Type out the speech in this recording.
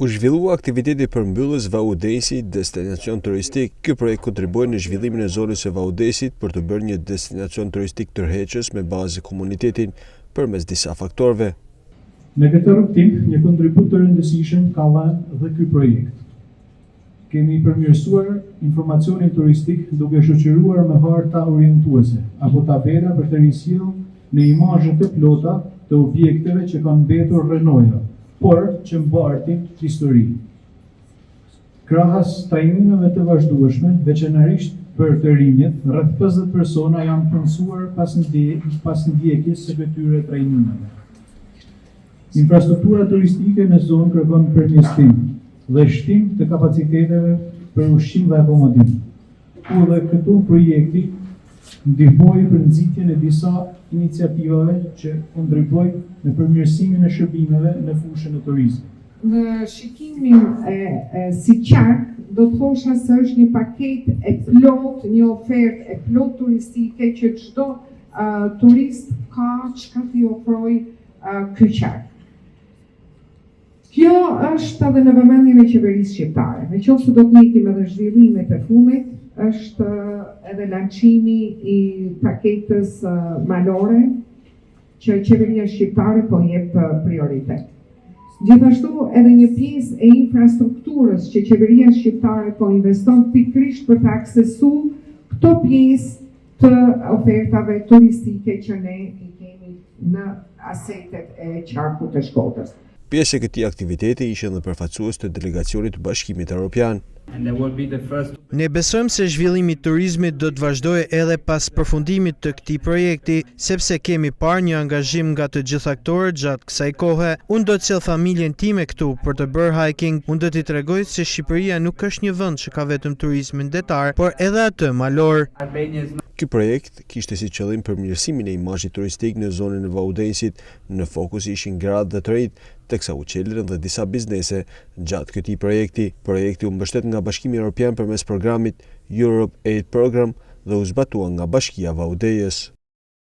U zhvillua aktiviteti përmbyllës Vaudesi, destinacion turistik. Ky projekt kontriboi në zhvillimin e zonës së Vaudesit për të bërë një destinacion turistik tërheqës me bazë komunitetin përmes disa faktorëve. Në këtë rrugtim, një kontribut të rëndësishëm ka dhënë dhe ky projekt. Kemi përmirësuar informacionin turistik duke shoqëruar me harta orientuese apo tabela për të risjellë në imazhe të plota të objekteve që kanë mbetur rrënoja, por që mbartin histori. Krahas trajnimeve të vazhdueshme, veçanërisht për të rinjët, rreth 50 persona janë punësuar pas ndjekjes së këtyre trajnimeve. Infrastruktura turistike në zonë kërkon përmirësim dhe shtim të kapaciteteve për ushqim dhe akomodim. Ku dhe këtu projekti ndihmoi për nxitjen e disa iniciativave që kontribojnë në përmirësimin e shërbimeve në fushën e turizmit. Në shikimin si qark, do të thosha se është një paketë e plot, një ofertë e plot turistike që çdo turist ka çka t'i ofrojë ky qark. Kjo është edhe në vëmendjen e qeverisë shqiptare. Nëse do të nikim edhe zhvillimet e fundit, është edhe lançimi i paketës malore që qeveria shqiptare po jep prioritet. Gjithashtu edhe një pjesë e infrastrukturës që qeveria shqiptare po investon pikërisht për të aksesuar këto pjesë të ofertave turistike që ne i kemi në asetet e qarkut të Shkodrës. Pjesë e këtij aktiviteti ishin edhe përfaqësues të delegacionit të Bashkimit Evropian. Ne besojmë se zhvillimi i turizmit do të vazhdojë edhe pas përfundimit të këtij projekti, sepse kemi parë një angazhim nga të gjithë aktorët gjatë kësaj kohe. Unë do të sjell familjen time këtu për të bërë hiking. Unë do t'i tregoj se Shqipëria nuk është një vend që ka vetëm turizmin detar, por edhe atë malor. Ky projekt kishte si qëllim përmirësimin e imazhit turistik në zonën e Vaudesit. Në fokus ishin gratë dhe të rinjt, teksa u qelën dhe disa biznese gjatë këtij projekti. Projekti u mbështet nga Bashkimi Evropian përmes programit Europe Aid Program dhe u zbatua nga Bashkia Vaudejës.